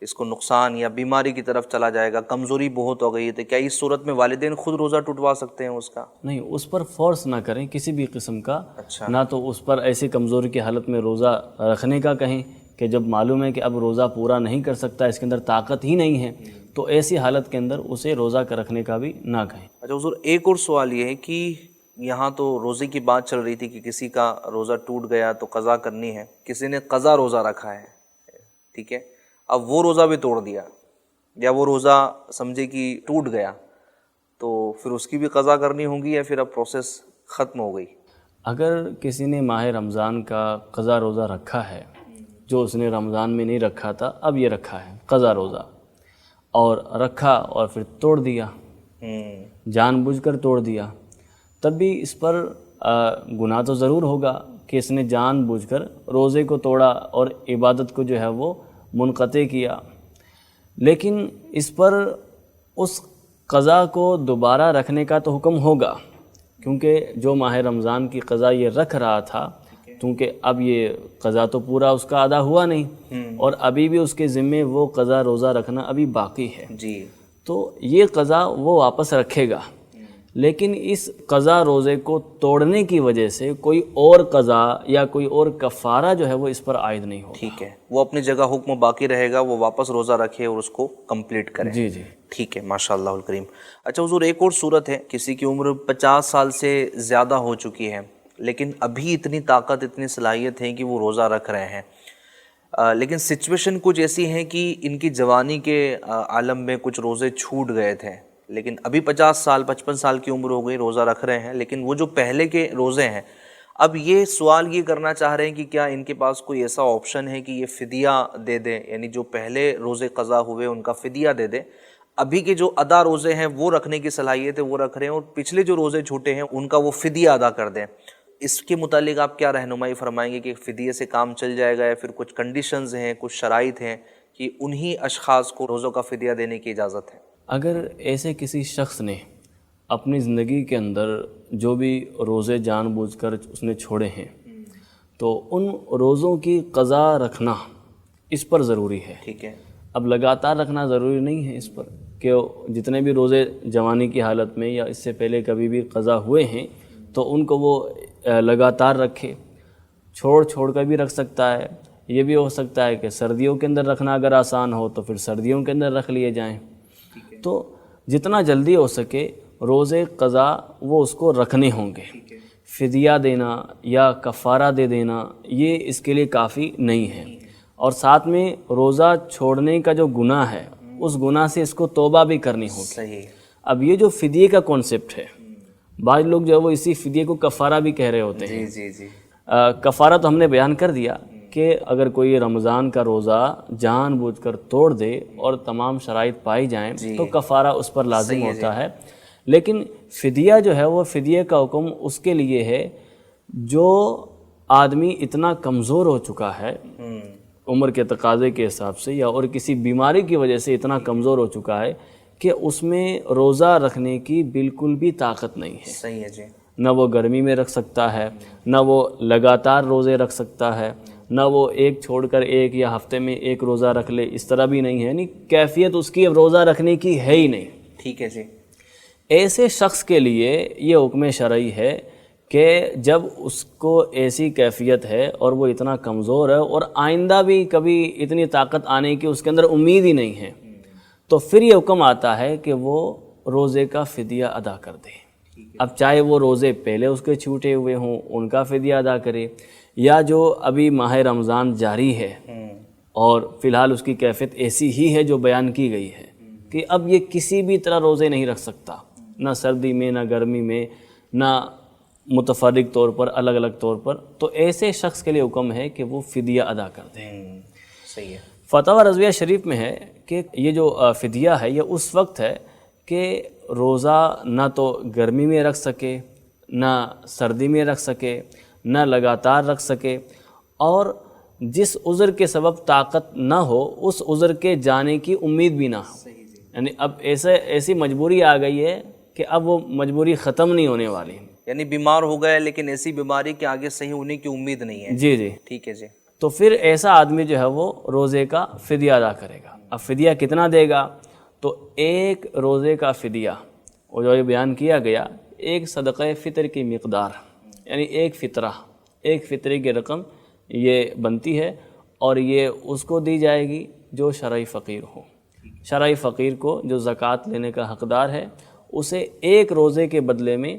اس کو نقصان یا بیماری کی طرف چلا جائے گا، کمزوری بہت ہو گئی ہے، تو کیا اس صورت میں والدین خود روزہ ٹوٹوا سکتے ہیں اس کا؟
نہیں، اس پر فورس نہ کریں کسی بھی قسم کا،
اچھا،
نہ تو اس پر ایسی کمزوری کی حالت میں روزہ رکھنے کا کہیں کہ جب معلوم ہے کہ اب روزہ پورا نہیں کر سکتا، اس کے اندر طاقت ہی نہیں ہے، تو ایسی حالت کے اندر اسے روزہ کا رکھنے کا بھی نہ کہیں۔
اچھا حضور، ایک اور سوال یہ ہے کہ یہاں تو روزے کی بات چل رہی تھی کہ کسی کا روزہ ٹوٹ گیا تو قضا کرنی ہے، کسی نے قضا روزہ رکھا ہے، ٹھیک ہے، اب وہ روزہ بھی توڑ دیا یا وہ روزہ سمجھے کہ ٹوٹ گیا، تو پھر اس کی بھی قضا کرنی ہوگی یا پھر اب پروسیس ختم ہو گئی؟
اگر کسی نے ماہ رمضان کا قضا روزہ رکھا ہے، جو اس نے رمضان میں نہیں رکھا تھا اب یہ رکھا ہے قضا روزہ، اور رکھا اور پھر توڑ دیا، جان بوجھ کر توڑ دیا، تب بھی اس پر گناہ تو ضرور ہوگا کہ اس نے جان بوجھ کر روزے کو توڑا اور عبادت کو جو ہے وہ منقطع کیا، لیکن اس پر اس قضا کو دوبارہ رکھنے کا تو حکم ہوگا، کیونکہ جو ماہ رمضان کی قضا یہ رکھ رہا تھا، کیونکہ اب یہ قضا تو پورا اس کا ادا ہوا نہیں اور ابھی بھی اس کے ذمے وہ قضا روزہ رکھنا ابھی باقی ہے،
جی،
تو یہ قضا وہ واپس رکھے گا، لیکن اس قضا روزے کو توڑنے کی وجہ سے کوئی اور قضا یا کوئی اور کفارہ جو ہے وہ اس پر عائد نہیں ہوگا۔
ٹھیک ہے، وہ اپنی جگہ حکم باقی رہے گا، وہ واپس روزہ رکھے اور اس کو کمپلیٹ کرے۔
جی جی،
ٹھیک ہے، ماشاء اللہ الکریم۔ اچھا حضور، ایک اور صورت ہے، کسی کی عمر 50 سال سے زیادہ ہو چکی ہے لیکن ابھی اتنی طاقت، اتنی صلاحیت ہے کہ وہ روزہ رکھ رہے ہیں، لیکن سچویشن کچھ ایسی ہے کہ ان کی جوانی کے عالم میں کچھ روزے چھوٹ گئے تھے، لیکن ابھی 50 سال 55 سال کی عمر ہو گئی، روزہ رکھ رہے ہیں، لیکن وہ جو پہلے کے روزے ہیں، اب یہ سوال یہ کرنا چاہ رہے ہیں کہ کیا ان کے پاس کوئی ایسا آپشن ہے کہ یہ فدیہ دے دیں، یعنی جو پہلے روزے قضا ہوئے ان کا فدیہ دے دیں، ابھی کے جو ادا روزے ہیں وہ رکھنے کی صلاحیت ہے وہ رکھ رہے ہیں، اور پچھلے جو روزے چھوٹے ہیں ان کا وہ فدیہ ادا کر دیں۔ اس کے متعلق آپ کیا رہنمائی فرمائیں گے کہ فدیے سے کام چل جائے گا یا پھر کچھ کنڈیشنز ہیں، کچھ شرائط ہیں کہ انہی اشخاص کو روزوں کا فدیہ دینے کی اجازت ہے؟
اگر ایسے کسی شخص نے اپنی زندگی کے اندر جو بھی روزے جان بوجھ کر اس نے چھوڑے ہیں تو ان روزوں کی قضا رکھنا اس پر ضروری ہے۔
ٹھیک ہے،
اب لگاتار رکھنا ضروری نہیں ہے اس پر کہ جتنے بھی روزے جوانی کی حالت میں یا اس سے پہلے کبھی بھی قضا ہوئے ہیں تو ان کو وہ لگاتار رکھے، چھوڑ کر بھی رکھ سکتا ہے، یہ بھی ہو سکتا ہے کہ سردیوں کے اندر رکھنا اگر آسان ہو تو پھر سردیوں کے اندر رکھ لیے جائیں، تو جتنا جلدی ہو سکے روزے قضا وہ اس کو رکھنے ہوں گے۔ فدیہ دینا یا کفارہ دے دینا یہ اس کے لیے کافی نہیں ہے، اور ساتھ میں روزہ چھوڑنے کا جو گناہ ہے اس گناہ سے اس کو توبہ بھی کرنی ہوگی۔
صحیح۔
اب یہ جو فدیے کا کانسیپٹ ہے، بعض لوگ جو ہے وہ اسی فدیے کو کفارہ بھی کہہ رہے ہوتے ہیں۔
جی جی،
کفارہ تو ہم نے بیان کر دیا کہ اگر کوئی رمضان کا روزہ جان بوجھ کر توڑ دے اور تمام شرائط پائی جائیں تو کفارہ اس پر لازم ہوتا ہے، لیکن فدیہ جو ہے وہ فدیے کا حکم اس کے لیے ہے جو آدمی اتنا کمزور ہو چکا ہے عمر کے تقاضے کے حساب سے یا اور کسی بیماری کی وجہ سے اتنا کمزور ہو چکا ہے کہ اس میں روزہ رکھنے کی بالکل بھی طاقت نہیں ہے.
صحیح ہے جی.
نہ وہ گرمی میں رکھ سکتا ہے، نہ وہ لگاتار روزے رکھ سکتا ہے، نہ وہ ایک چھوڑ کر ایک یا ہفتے میں ایک روزہ رکھ لے، اس طرح بھی نہیں ہے. یعنی کیفیت اس کی اب روزہ رکھنے کی ہے ہی نہیں.
ٹھیک ہے جی.
ایسے شخص کے لیے یہ حکم شرعی ہے کہ جب اس کو ایسی کیفیت ہے اور وہ اتنا کمزور ہے اور آئندہ بھی کبھی اتنی طاقت آنے کی اس کے اندر امید ہی نہیں ہے، تو پھر یہ حکم آتا ہے کہ وہ روزے کا فدیہ ادا کر دے. اب چاہے وہ روزے پہلے اس کے چھوٹے ہوئے ہوں ان کا فدیہ ادا کرے، یا جو ابھی ماہ رمضان جاری ہے اور فی الحال اس کی کیفیت ایسی ہی ہے جو بیان کی گئی ہے کہ اب یہ کسی بھی طرح روزے نہیں رکھ سکتا، نہ سردی میں، نہ گرمی میں، نہ متفرق طور پر، الگ الگ طور پر، تو ایسے شخص کے لیے حکم ہے کہ وہ فدیہ ادا کر دے.
صحیح ہے.
فتاوی رضویہ شریف میں ہے کہ یہ جو فدیہ ہے یہ اس وقت ہے کہ روزہ نہ تو گرمی میں رکھ سکے، نہ سردی میں رکھ سکے، نہ لگاتار رکھ سکے، اور جس عذر کے سبب طاقت نہ ہو اس عذر کے جانے کی امید بھی نہ ہو. یعنی اب ایسی مجبوری آ گئی ہے کہ اب وہ مجبوری ختم نہیں ہونے والی.
یعنی بیمار ہو گئے لیکن ایسی بیماری کہ آگے صحیح ہونے کی امید نہیں ہے.
جی جی.
ٹھیک ہے جی.
تو پھر ایسا آدمی جو ہے وہ روزے کا فدیہ ادا کرے گا. اب فدیہ کتنا دے گا؟ تو ایک روزے کا فدیہ وہ جو یہ بیان کیا گیا، ایک صدقہ فطر کی مقدار، یعنی ایک فطرے کی رقم یہ بنتی ہے، اور یہ اس کو دی جائے گی جو شرعی فقیر ہو. شرعی فقیر کو جو زکوٰۃ لینے کا حقدار ہے اسے ایک روزے کے بدلے میں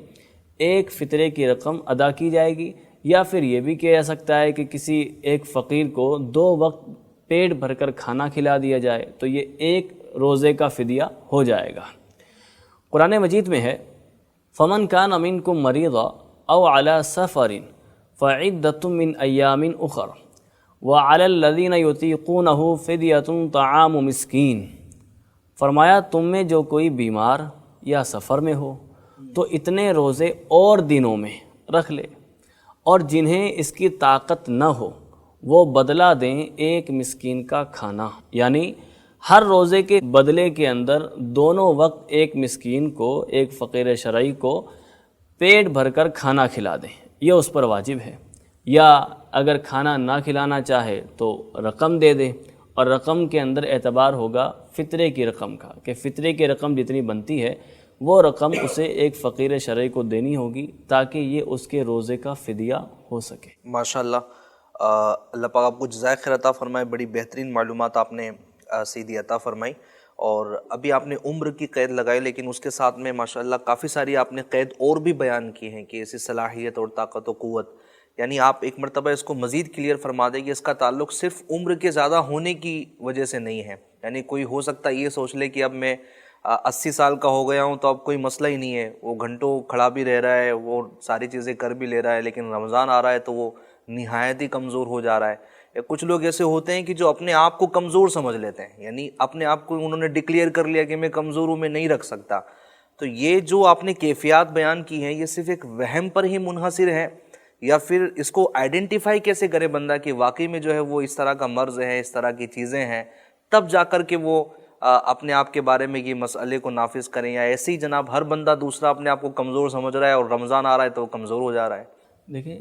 ایک فطرے کی رقم ادا کی جائے گی. یا پھر یہ بھی کہہ سکتا ہے کہ کسی ایک فقیر کو 2 وقت پیٹ بھر کر کھانا کھلا دیا جائے تو یہ ایک روزے کا فدیہ ہو جائے گا. قرآن مجید میں ہے فَمَنْ كَانَ مِنْكُمْ مَرِيضًا أَوْ عَلَى سَفَرٍ فَعِدَّةٌ مِّنْ أَيَّامٍ أُخَرَ وَعَلَى الَّذِينَ يُطِيقُونَهُ فِدْيَةٌ طَعَامُ مِسْكِينٍ. فرمایا تم میں جو کوئی بیمار یا سفر میں ہو تو اتنے روزے اور دنوں میں رکھ لے، اور جنہیں اس کی طاقت نہ ہو وہ بدلہ دیں ایک مسکین کا کھانا. یعنی ہر روزے کے بدلے کے اندر دونوں وقت ایک مسکین کو، ایک فقیر شرعی کو پیٹ بھر کر کھانا کھلا دیں. یہ اس پر واجب ہے. یا اگر کھانا نہ کھلانا چاہے تو رقم دے دے، اور رقم کے اندر اعتبار ہوگا فطرے کی رقم کا، کہ فطرے کی رقم جتنی بنتی ہے وہ رقم اسے ایک فقیر شرعی کو دینی ہوگی تاکہ یہ اس کے روزے کا فدیہ ہو سکے.
ماشاءاللہ. اللہ پاک آپ کو جزائے خیر عطا فرمائے. بڑی بہترین معلومات آپ نے سیدھی عطا فرمائی. اور ابھی آپ نے عمر کی قید لگائی، لیکن اس کے ساتھ میں ماشاءاللہ کافی ساری آپ نے قید اور بھی بیان کی ہیں کہ ایسی صلاحیت اور طاقت و قوت. یعنی آپ ایک مرتبہ اس کو مزید کلیئر فرما دیں کہ اس کا تعلق صرف عمر کے زیادہ ہونے کی وجہ سے نہیں ہے. یعنی کوئی ہو سکتا ہے یہ سوچ لے کہ اب میں 80 سال کا ہو گیا ہوں تو اب کوئی مسئلہ ہی نہیں ہے، وہ گھنٹوں کھڑا بھی رہ رہا ہے، وہ ساری چیزیں کر بھی لے رہا ہے، لیکن رمضان آ رہا ہے تو وہ نہایت ہی کمزور ہو جا رہا ہے. کچھ لوگ ایسے ہوتے ہیں کہ جو اپنے آپ کو کمزور سمجھ لیتے ہیں، یعنی اپنے آپ کو انہوں نے ڈکلیئر کر لیا کہ میں کمزور ہوں، میں نہیں رکھ سکتا. تو یہ جو آپ نے کیفیات بیان کی ہیں یہ صرف ایک وہم پر ہی منحصر ہے، یا پھر اس کو آئیڈینٹیفائی کیسے کرے بندہ کہ واقعی میں جو ہے وہ اس طرح کا مرض ہے، اس طرح کی چیزیں ہیں، تب جا کر کے وہ اپنے آپ کے بارے میں یہ مسئلے کو نافذ کریں؟ یا ایسے ہی جناب ہر بندہ دوسرا اپنے آپ کو کمزور سمجھ رہا ہے اور رمضان آ رہا ہے تو وہ کمزور ہو جا رہا ہے؟
دیکھیں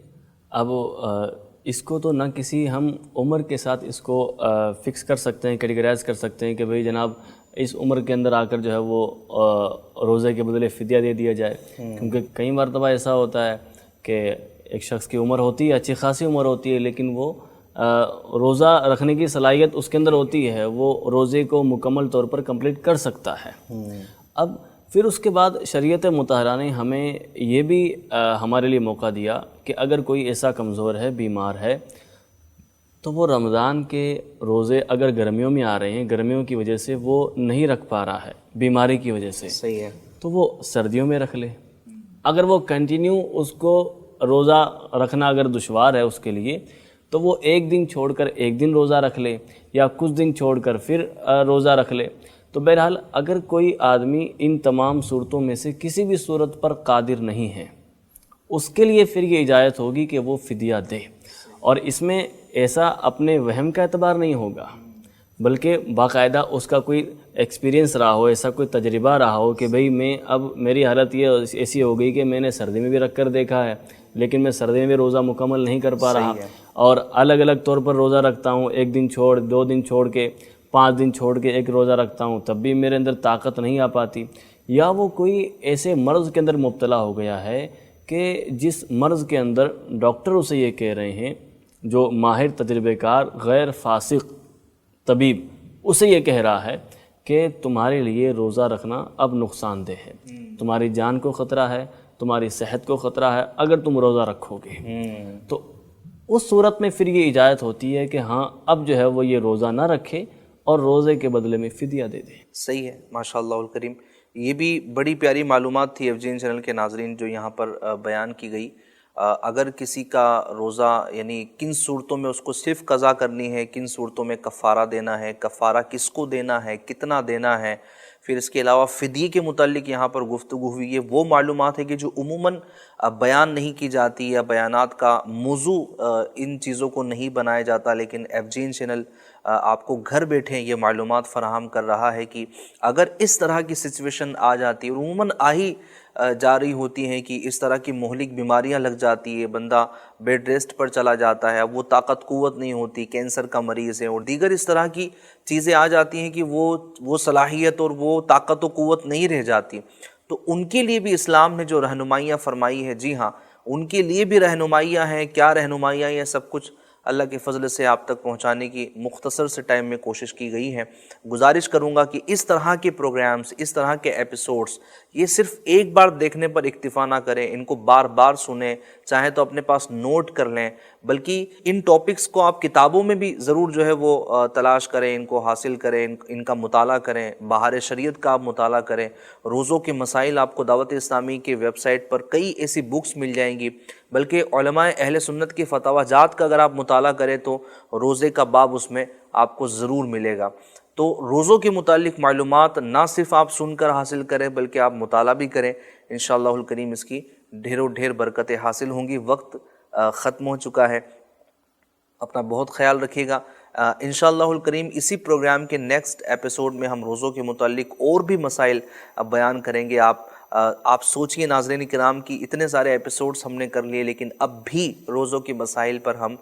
اب اس کو تو نہ کسی ہم عمر کے ساتھ اس کو فکس کر سکتے ہیں، کیٹیگرائز کر سکتے ہیں کہ بھئی جناب اس عمر کے اندر آ کر جو ہے وہ روزے کے بدلے فدیہ دے دیا جائے. کیونکہ کئی مرتبہ ایسا ہوتا ہے کہ ایک شخص کی عمر ہوتی ہے، اچھی خاصی عمر ہوتی ہے، لیکن وہ روزہ رکھنے کی صلاحیت اس کے اندر ہوتی ہے، وہ روزے کو مکمل طور پر کمپلیٹ کر سکتا ہے. اب پھر اس کے بعد شریعت مطہرہ نے ہمیں یہ بھی ہمارے لیے موقع دیا کہ اگر کوئی ایسا کمزور ہے، بیمار ہے، تو وہ رمضان کے روزے اگر گرمیوں میں آ رہے ہیں، گرمیوں کی وجہ سے وہ نہیں رکھ پا رہا ہے بیماری کی وجہ سے،
صحیح ہے،
تو وہ سردیوں میں رکھ لے. اگر وہ کنٹینیو اس کو روزہ رکھنا اگر دشوار ہے اس کے لیے تو وہ ایک دن چھوڑ کر ایک دن روزہ رکھ لے، یا کچھ دن چھوڑ کر پھر روزہ رکھ لے. تو بہرحال اگر کوئی آدمی ان تمام صورتوں میں سے کسی بھی صورت پر قادر نہیں ہے اس کے لیے پھر یہ اجازت ہوگی کہ وہ فدیہ دے. اور اس میں ایسا اپنے وہم کا اعتبار نہیں ہوگا، بلکہ باقاعدہ اس کا کوئی ایکسپیرینس رہا ہو، ایسا کوئی تجربہ رہا ہو کہ بھئی میں اب میری حالت یہ ایسی ہو گئی کہ میں نے سردی میں بھی رکھ کر دیکھا ہے لیکن میں سردی میں بھی روزہ مکمل نہیں کر پا رہا، اور الگ الگ طور پر روزہ رکھتا ہوں، 1 دن چھوڑ، 2 دن چھوڑ کے، 5 دن چھوڑ کے ایک روزہ رکھتا ہوں، تب بھی میرے اندر طاقت نہیں آ پاتی. یا وہ کوئی ایسے مرض کے اندر مبتلا ہو گیا ہے کہ جس مرض کے اندر ڈاکٹر اسے یہ کہہ رہے ہیں، جو ماہر تجربہ کار غیر فاسق طبیب اسے یہ کہہ رہا ہے کہ تمہارے لیے روزہ رکھنا اب نقصان دہ ہے، تمہاری جان کو خطرہ ہے، تمہاری صحت کو خطرہ ہے اگر تم روزہ رکھو گے. تو اس صورت میں پھر یہ اجازت ہوتی ہے کہ ہاں اب جو ہے وہ یہ روزہ نہ رکھے اور روزے کے بدلے میں فدیہ دے دے.
صحیح ہے، ماشاءاللہ الکریم. یہ بھی بڑی پیاری معلومات تھی FGN چینل کے ناظرین جو یہاں پر بیان کی گئی. اگر کسی کا روزہ یعنی کن صورتوں میں اس کو صرف قضا کرنی ہے، کن صورتوں میں کفارہ دینا ہے، کفارہ کس کو دینا ہے، کتنا دینا ہے، پھر اس کے علاوہ فدیے کے متعلق یہاں پر گفتگو ہوئی ہے. وہ معلومات ہے کہ جو عموماً بیان نہیں کی جاتی یا بیانات کا موضوع ان چیزوں کو نہیں بنایا جاتا، لیکن FGN چینل آپ کو گھر بیٹھے یہ معلومات فراہم کر رہا ہے کہ اگر اس طرح کی سچویشن آ جاتی ہے، اور عموماً آہی جا رہی ہوتی ہیں کہ اس طرح کی مہلک بیماریاں لگ جاتی ہے، بندہ بیڈ ریسٹ پر چلا جاتا ہے، وہ طاقت قوت نہیں ہوتی، کینسر کا مریض ہے اور دیگر اس طرح کی چیزیں آ جاتی ہیں کہ وہ صلاحیت اور وہ طاقت و قوت نہیں رہ جاتی. تو ان کے لیے بھی اسلام نے جو رہنمائیاں فرمائی ہے، جی ہاں ان کے لیے بھی رہنمائیاں ہیں. کیا رہنمائیاں ہیں؟ سب کچھ اللہ کے فضل سے آپ تک پہنچانے کی مختصر سے ٹائم میں کوشش کی گئی ہے. گزارش کروں گا کہ اس طرح کے پروگرامز، اس طرح کے ایپیسوڈز یہ صرف ایک بار دیکھنے پر اکتفا نہ کریں، ان کو بار بار سنیں، چاہے تو اپنے پاس نوٹ کر لیں، بلکہ ان ٹاپکس کو آپ کتابوں میں بھی ضرور جو ہے وہ تلاش کریں، ان کو حاصل کریں، ان کا مطالعہ کریں، بہار شریعت کا آپ مطالعہ کریں. روزوں کے مسائل آپ کو دعوت اسلامی کے ویب سائٹ پر کئی ایسی بکس مل جائیں گی، بلکہ علماء اہل سنت کے فتاوی جات کا اگر آپ مطالعہ کریں تو روزے کا باب اس میں آپ کو ضرور ملے گا. تو روزوں کے متعلق معلومات نہ صرف آپ سن کر حاصل کریں بلکہ آپ مطالعہ بھی کریں. انشاءاللہ الکریم اس کی ڈھیروں ڈھیر برکتیں حاصل ہوں گی. وقت ختم ہو چکا ہے، اپنا بہت خیال رکھیے گا. انشاءاللہ الکریم اسی پروگرام کے نیکسٹ ایپیسوڈ میں ہم روزوں کے متعلق اور بھی مسائل بیان کریں گے. آپ سوچئے ناظرین کرام کی اتنے سارے ایپیسوڈز ہم نے کر لیے لیکن اب بھی روزوں کے مسائل پر ہم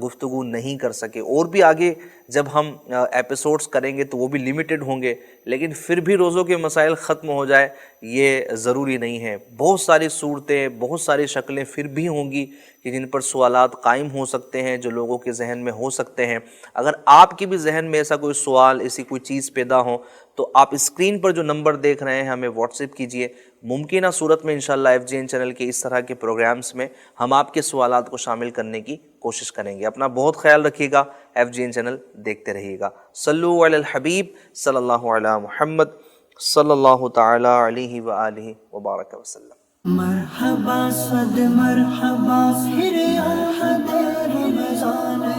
گفتگو نہیں کر سکے. اور بھی آگے جب ہم ایپیسوڈز کریں گے تو وہ بھی لیمیٹڈ ہوں گے، لیکن پھر بھی روزوں کے مسائل ختم ہو جائے یہ ضروری نہیں ہے. بہت ساری صورتیں، بہت ساری شکلیں پھر بھی ہوں گی کہ جن پر سوالات قائم ہو سکتے ہیں، جو لوگوں کے ذہن میں ہو سکتے ہیں. اگر آپ کی بھی ذہن میں ایسا کوئی سوال، ایسی کوئی چیز پیدا ہو تو آپ اسکرین پر جو نمبر دیکھ رہے ہیں ہمیں واٹس ایپ کیجئے. ممکنہ صورت میں انشاءاللہ FGN چینل کے اس طرح کے پروگرامز میں ہم آپ کے سوالات کو شامل کرنے کی کوشش کریں گے. اپنا بہت خیال رکھیے گا. FGN چینل دیکھتے رہیے گا. صلو علی الحبیب صلی اللہ علی محمد صلی اللہ تعالی علیہ وآلہ وبارک وسلم.
مرحبا صد مرحبا پھر آمد رمضان